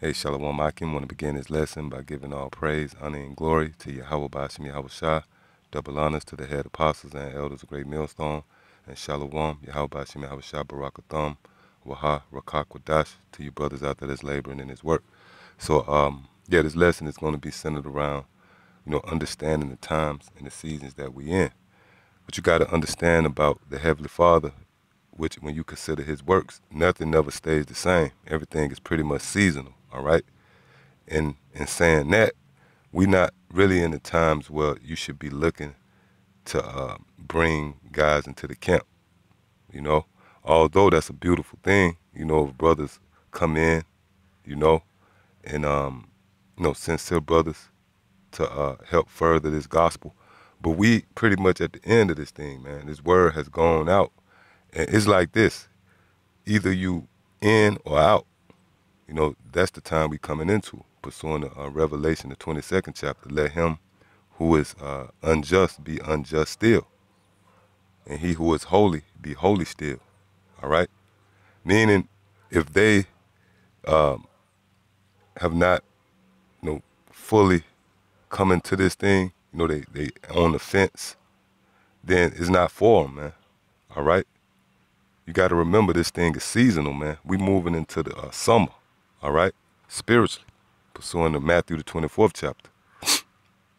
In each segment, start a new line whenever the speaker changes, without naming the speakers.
Hey, Shalom Akim. Want to begin this lesson by giving all praise, honor, and glory to Yahweh Bashim Yahweh Shah. Double honors to the head apostles and elders of Great Millstone. And Shalom, Yahweh Bashim Yahweh Shah, Barakatham, Waha, Rakak, Wadash, to you brothers out there that's laboring in his work. So, yeah, this lesson is going to be centered around, understanding the times and the seasons that we in. But you got to understand about the Heavenly Father, which when you consider his works, nothing never stays the same. Everything is pretty much seasonal, all right? And in saying that, we're not really in the times where you should be looking to bring guys into the camp, you know? Although that's a beautiful thing, if brothers come in, you know, and, sincere brothers to help further this gospel. But we pretty much at the end of this thing, man. This word has gone out. And it's like this. Either you in or out. That's the time we coming into. Pursuing the Revelation, the 22nd chapter. Let him who is unjust be unjust still. And he who is holy be holy still. All right? Meaning, if they have not, fully come into this thing, they on the fence, then it's not for them, man. All right? You got to remember this thing is seasonal, man. We moving into the summer, all right? Spiritually, pursuing the Matthew the 24th chapter.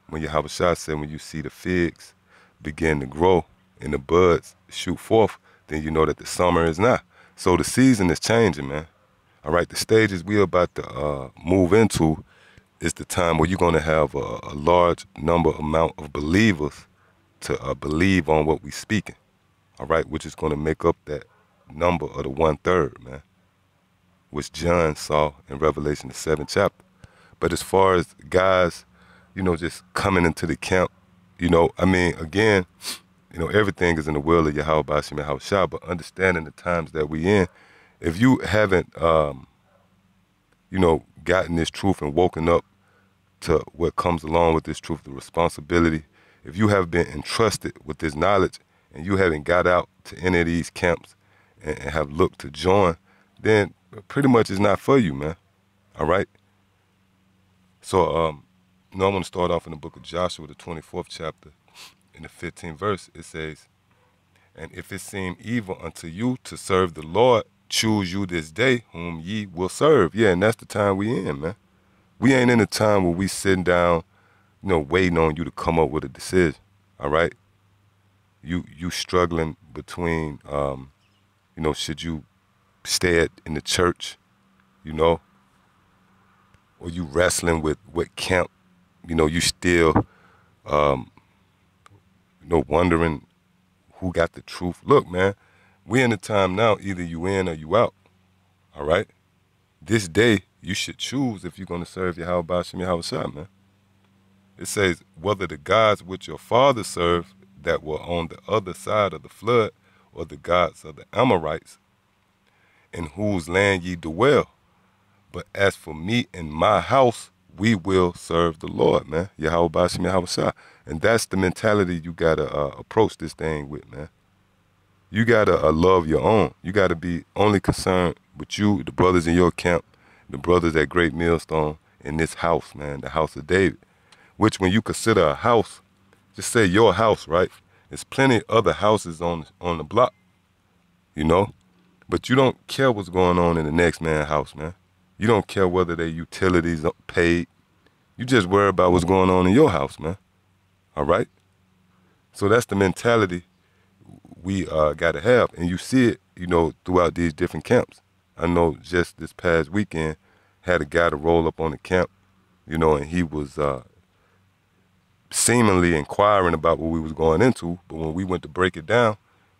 When Yahweh Shah said, when you see the figs begin to grow and the buds shoot forth, then you know that the summer is not. So the season is changing, man. All right, the stages we're about to move into is the time where you're going to have a large amount of believers to believe on what we're speaking, all right, which is going to make up that number of the 1/3, man, which John saw in Revelation the 7th chapter. But as far as guys, just coming into the camp, again, everything is in the will of Yahweh Bashim Yahweh Shah, but understanding the times that we in, if you haven't, gotten this truth and woken up to what comes along with this truth, the responsibility, if you have been entrusted with this knowledge and you haven't got out to any of these camps and have looked to join, then pretty much it's not for you, man. All right? So, I'm going to start off in the book of Joshua, the 24th chapter, in the 15th verse. It says, and if it seem evil unto you to serve the Lord, choose you this day whom ye will serve. Yeah, and that's the time we in, man. We ain't in a time where we sitting down, waiting on you to come up with a decision, all right? You struggling between, should you stay in the church, or you wrestling with what camp, you still, wondering who got the truth. Look, man, we in a time now, either you in or you out, all right? This day, you should choose if you're going to serve Yahweh Bashim Yahweh Shah, man. It says, whether the gods which your fathers served that were on the other side of the flood, or the gods of the Amorites, in whose land ye dwell. But as for me and my house, we will serve the Lord, man. Yahweh Bashim Yahweh Shah. And that's the mentality you got to approach this thing with, man. You got to love your own. You got to be only concerned with you, the brothers in your camp, the brothers at Great Millstone, in this house, man, the house of David. Which when you consider a house, just say your house, right? There's plenty of other houses on the block, But you don't care what's going on in the next man's house, man. You don't care whether their utilities are paid. You just worry about what's going on in your house, man. All right? So that's the mentality we got to have. And you see it, throughout these different camps. I know just this past weekend, had a guy to roll up on the camp, and he was seemingly inquiring about what we was going into. But when we went to break it down,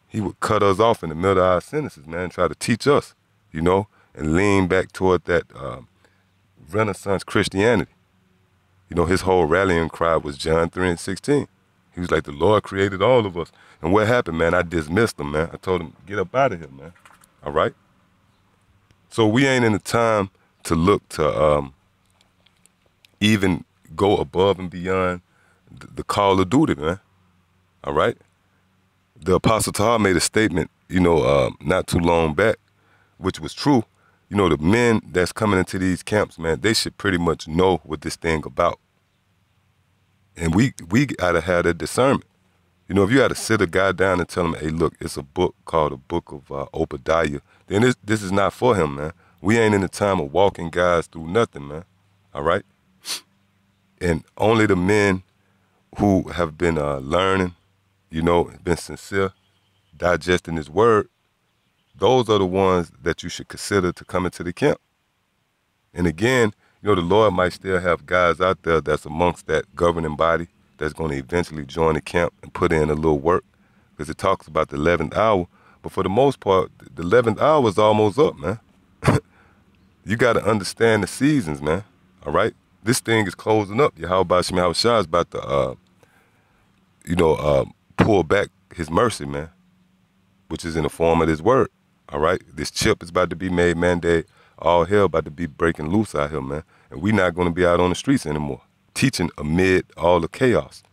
he would cut us off in the middle of our sentences, man, and try to teach us, and lean back toward that Renaissance Christianity. His whole rallying cry was John 3:16. He was like, the Lord created all of us. And what happened, man? I dismissed him, man. I told him, get up out of here, man. All right? So we ain't in the time to look to even go above and beyond the call of duty, man. All right? The Apostle Tahar made a statement, not too long back, which was true. you know, the men that's coming into these camps, man, they should pretty much know what this thing about. And we gotta have that discernment. You know, if you had to sit a guy down and tell him, hey, look, it's a book called the Book of Obadiah, then this is not for him, man. We ain't in the time of walking guys through nothing, man. All right? And only the men who have been learning, you know, been sincere, digesting his word, those are the ones that you should consider to come into the camp. And again, you know, the Lord might still have guys out there that's amongst that governing body that's going to eventually join the camp and put in a little work, because it talks about the 11th hour. But for the most part, the 11th hour is almost up, man. You got to understand the seasons, man. All right? This thing is closing up. Yahweh Shem Yahushua is about to, pull back his mercy, man, which is in the form of this word. All right? This chip is about to be made mandate. All hell about to be breaking loose out here, man. And we not going to be out on the streets anymore, teaching amid all the chaos.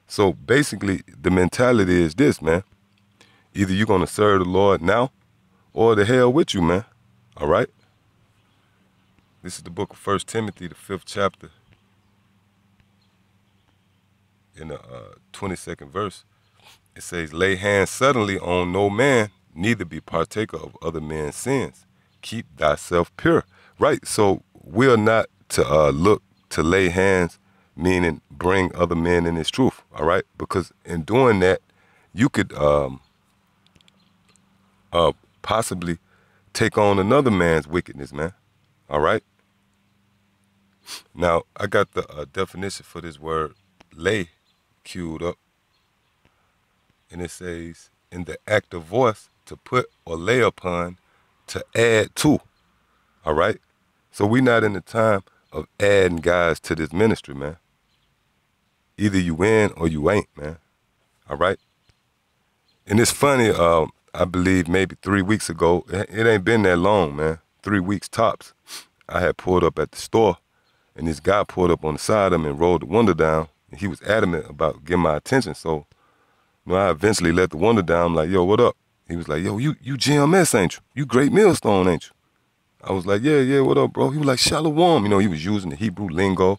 So basically, the mentality is this, man. Either you're going to serve the Lord now or the hell with you, man. All right? This is the book of 1 Timothy, the 5th chapter, in the 22nd verse. It says, lay hands suddenly on no man, neither be partaker of other men's sins. Keep thyself pure. Right? So we're not to look to lay hands, meaning bring other men in his truth. All right? Because in doing that, you could possibly take on another man's wickedness, man. All right? Now, I got the definition for this word lay queued up. And it says, in the active voice, to put or lay upon, to add to. All right? So we're not in the time of adding guys to this ministry, man. Either you in or you ain't, man. All right? And it's funny, I believe maybe 3 weeks ago, it ain't been that long, man. 3 weeks tops. I had pulled up at the store, and this guy pulled up on the side of me and rolled the window down. And he was adamant about getting my attention. So, you know, I eventually let the window down. I'm like, yo, what up? He was like, yo, you GMS, ain't you? You Great Millstone, ain't you? I was like, yeah, what up, bro? He was like, Shalom. You know, he was using the Hebrew lingo,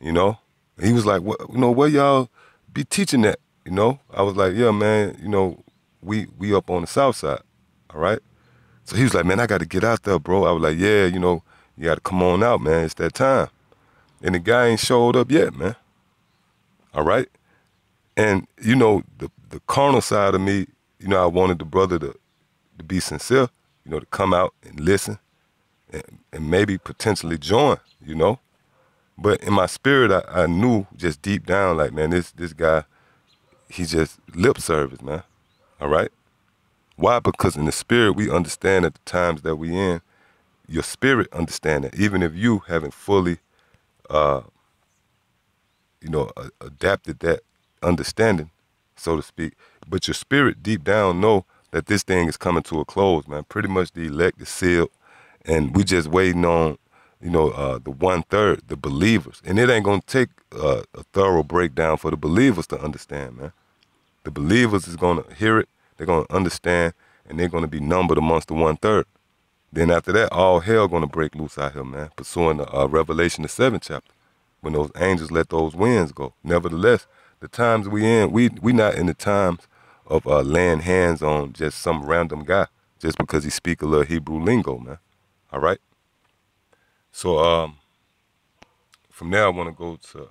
you know. And he was like, what, you know, where y'all be teaching that, you know? I was like, yeah, man, you know, we up on the south side, all right? So he was like, man, I got to get out there, bro. I was like, yeah, you know, you got to come on out, man. It's that time. And the guy ain't showed up yet, man. All right? And, you know, the carnal side of me, you know, I wanted the brother to be sincere, you know, to come out and listen and maybe potentially join, you know. But in my spirit, I knew just deep down, like, man, this guy, he just lip service, man. All right? Why? Because in the spirit, we understand at the times that we in, your spirit understand that. Even if you haven't fully, adapted that understanding, so to speak. But your spirit deep down know that this thing is coming to a close, man. Pretty much the elect is sealed, and we just waiting on, the 1/3, the believers. And it ain't going to take a thorough breakdown for the believers to understand, man. The believers is going to hear it, they're going to understand, and they're going to be numbered amongst the 1/3. Then after that, all hell going to break loose out here, man, pursuing the Revelation, the 7th chapter, when those angels let those winds go. Nevertheless, the times we in, we not in the times of laying hands on just some random guy just because he speak a little Hebrew lingo, man. All right? So from there, I want to go to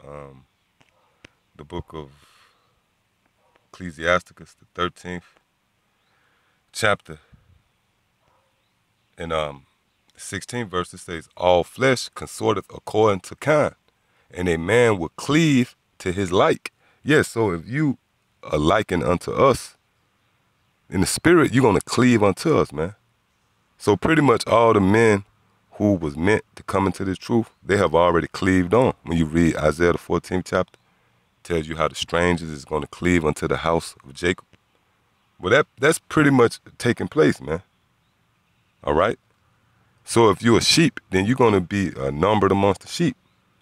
the book of Ecclesiasticus, the 13th chapter. In 16th verse, it says, all flesh consorteth according to kind, and a man will cleave to his like. Yes, so if you are likened unto us, in the spirit, you're going to cleave unto us, man. So pretty much all the men who was meant to come into this truth, they have already cleaved on. When you read Isaiah, the 14th chapter, it tells you how the strangers is going to cleave unto the house of Jacob. Well, that's pretty much taking place, man. All right? So if you're a sheep, then you're going to be numbered amongst the sheep.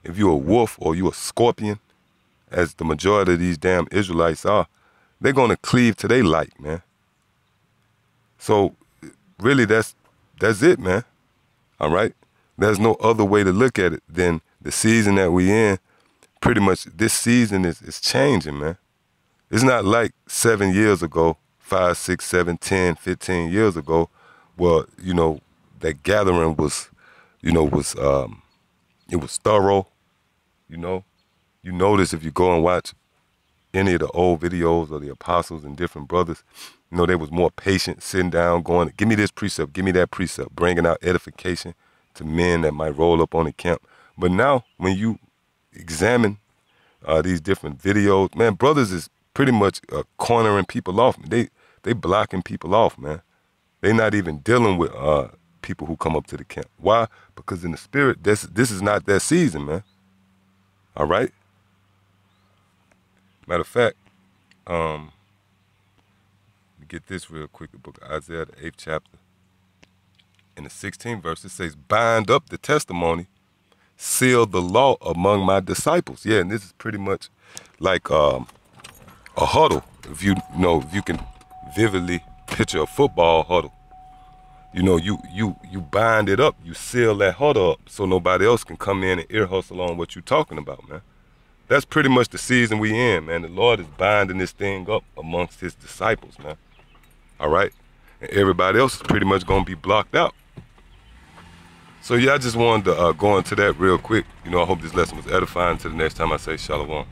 If you're a wolf or you're a scorpion, as the majority of these damn Israelites are, they're going to cleave to their like, man. So really that's That's it, man. All right? There's no other way to look at it than the season that we in. Pretty much this season is changing, man. It's not like 7 years ago, 5, 6, 7, 10, 15 years ago, where, you know, that gathering was, you know, it was thorough, you know. You notice if you go and watch any of the old videos of the apostles and different brothers, you know, they was more patient, sitting down, going, give me this precept, give me that precept, bringing out edification to men that might roll up on the camp. But now, when you examine these different videos, man, brothers is pretty much cornering people off. They blocking people off, man. They not even dealing with people who come up to the camp. Why? Because in the spirit, this is not that season, man. All right? Matter of fact, let me get this real quick. The book of Isaiah, the 8th chapter. In the 16th verse, it says, bind up the testimony, seal the law among my disciples. Yeah, and this is pretty much like a huddle. If you know, if you can vividly picture a football huddle, you know, you bind it up, you seal that huddle up so nobody else can come in and ear hustle on what you're talking about, man. That's pretty much the season we in, man. The Lord is binding this thing up amongst his disciples, man. All right? And everybody else is pretty much going to be blocked out. So, yeah, I just wanted to go into that real quick. You know, I hope this lesson was edifying. Until the next time I say shalom.